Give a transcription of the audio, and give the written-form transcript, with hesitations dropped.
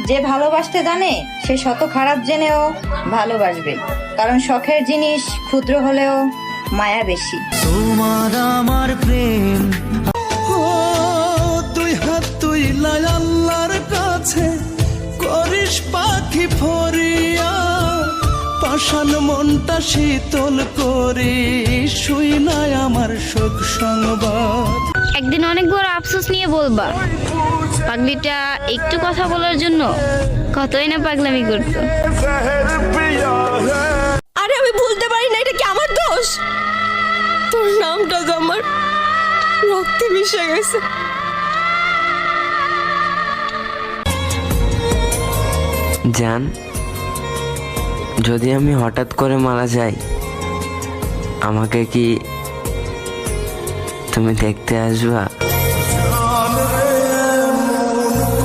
যে ভালোবাসতে জানে সে শত খারাপ জেনেও ভালোবাসবে, কারণ শখের জিনিস ক্ষুদ্র হলেও মায়া বেশি। তোমার আমার প্রেম দুই হাত তুই আল্লাহর কাছে করিস পাখি ফরিয়া, পাষাণ মনটা শীতল করি শুই নাই আমার সুখ সংবাদ। একদিন অনেক বড় আফসোস নিয়ে বলবা, পাগলিটা একটু কথা বলার জন্য কতই না পাগলামি করতো। আরে আমি ভুলতে পারি না, এটা কি আমার দোষ? তোর নামটা তো আমার রক্তে মিশে গেছে। জান, যদি আমি হঠাৎ করে মারা যাই, আমাকে কি তুমি দেখতে আসবা?